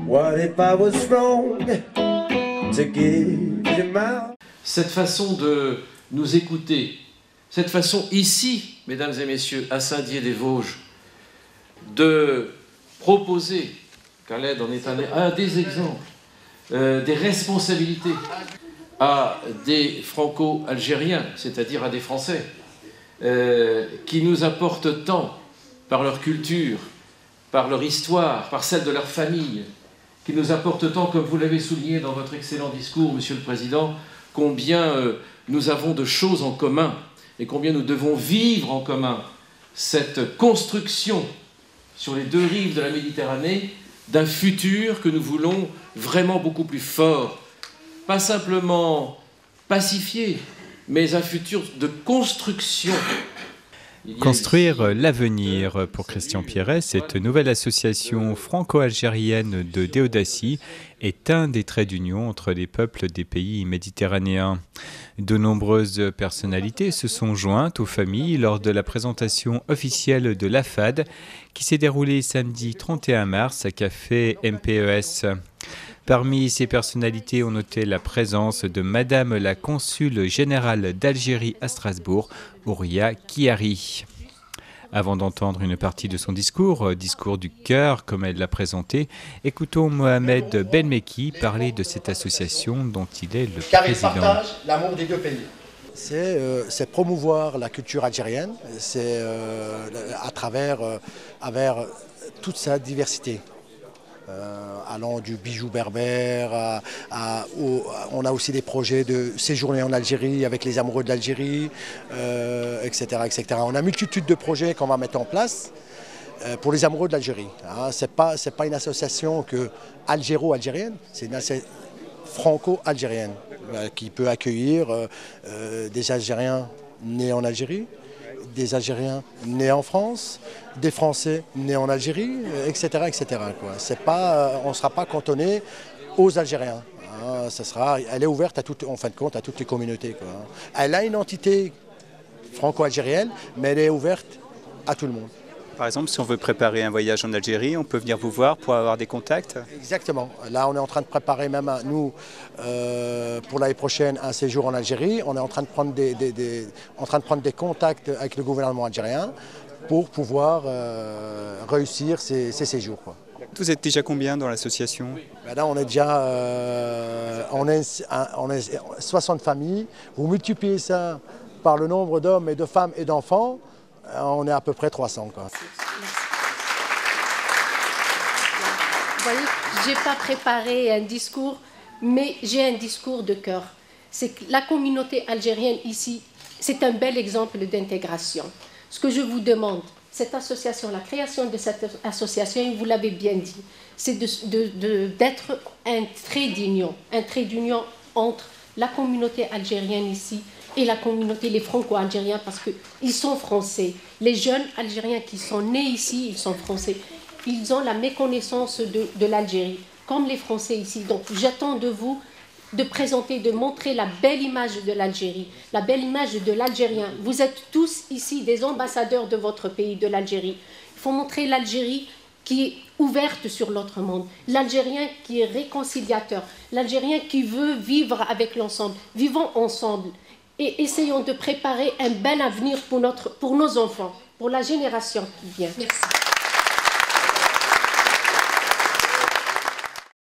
What if I was wrong to give you my... Cette façon de nous écouter, cette façon ici, mesdames et messieurs, à Saint-Dié-des-Vosges, de proposer, Khaled en est un des exemples, des responsabilités à des Franco-Algériens, c'est-à-dire à des Français, qui nous apportent tant par leur culture, par leur histoire, par celle de leur famille, qui nous apportent tant, comme vous l'avez souligné dans votre excellent discours, Monsieur le Président, combien nous avons de choses en commun et combien nous devons vivre en commun cette construction sur les deux rives de la Méditerranée d'un futur que nous voulons vraiment beaucoup plus fort, pas simplement pacifié, mais un futur de construction. Construire l'avenir pour Christian Pierret, cette nouvelle association franco-algérienne de Déodacie est un des traits d'union entre les peuples des pays méditerranéens. De nombreuses personnalités se sont jointes aux familles lors de la présentation officielle de l'AFAD qui s'est déroulée samedi 31 mars à Café MPES. Parmi ces personnalités, on notait la présence de Madame la Consule générale d'Algérie à Strasbourg, Ouria Kiari. Avant d'entendre une partie de son discours, discours du cœur comme elle l'a présenté, écoutons Mohamed Benmeki parler de cette association dont il est le car président. Car il partage l'amour des deux pays. C'est promouvoir la culture algérienne, c'est à travers toute sa diversité. Allant du bijou berbère, on a aussi des projets de séjourner en Algérie avec les amoureux de l'Algérie, etc., etc. On a une multitude de projets qu'on va mettre en place pour les amoureux de l'Algérie. C'est pas une association algéro-algérienne, c'est une association franco-algérienne qui peut accueillir des Algériens nés en Algérie, des Algériens nés en France, des Français nés en Algérie, etc. etc. quoi. On ne sera pas cantonné aux Algériens. Elle est ouverte en fin de compte à toutes les communautés. Quoi. Elle a une entité franco-algérienne, mais elle est ouverte à tout le monde. Par exemple, si on veut préparer un voyage en Algérie, on peut venir vous voir pour avoir des contacts? Exactement. Là, on est en train de préparer même, nous, pour l'année prochaine, un séjour en Algérie. On est en train de prendre des contacts avec le gouvernement algérien pour pouvoir réussir ces séjours. Quoi. Vous êtes déjà combien dans l'association? Là, on est déjà on est 60 familles. Vous multipliez ça par le nombre d'hommes et de femmes et d'enfants, on est à peu près 300. Quoi. Vous voyez, je n'ai pas préparé un discours, mais j'ai un discours de cœur. C'est que la communauté algérienne ici, c'est un bel exemple d'intégration. Ce que je vous demande, cette association, la création de cette association, vous l'avez bien dit, c'est d'être un trait d'union entre la communauté algérienne ici et la communauté, les franco-algériens, parce qu'ils sont français. Les jeunes algériens qui sont nés ici, ils sont français. Ils ont la méconnaissance de l'Algérie, comme les Français ici. Donc j'attends de vous de présenter, de montrer la belle image de l'Algérie, la belle image de l'Algérien. Vous êtes tous ici des ambassadeurs de votre pays, de l'Algérie. Il faut montrer l'Algérie qui est ouverte sur l'autre monde, l'Algérien qui est réconciliateur, l'Algérien qui veut vivre avec l'ensemble. Vivons ensemble et essayons de préparer un bel avenir pour nos enfants, pour la génération qui vient. Merci.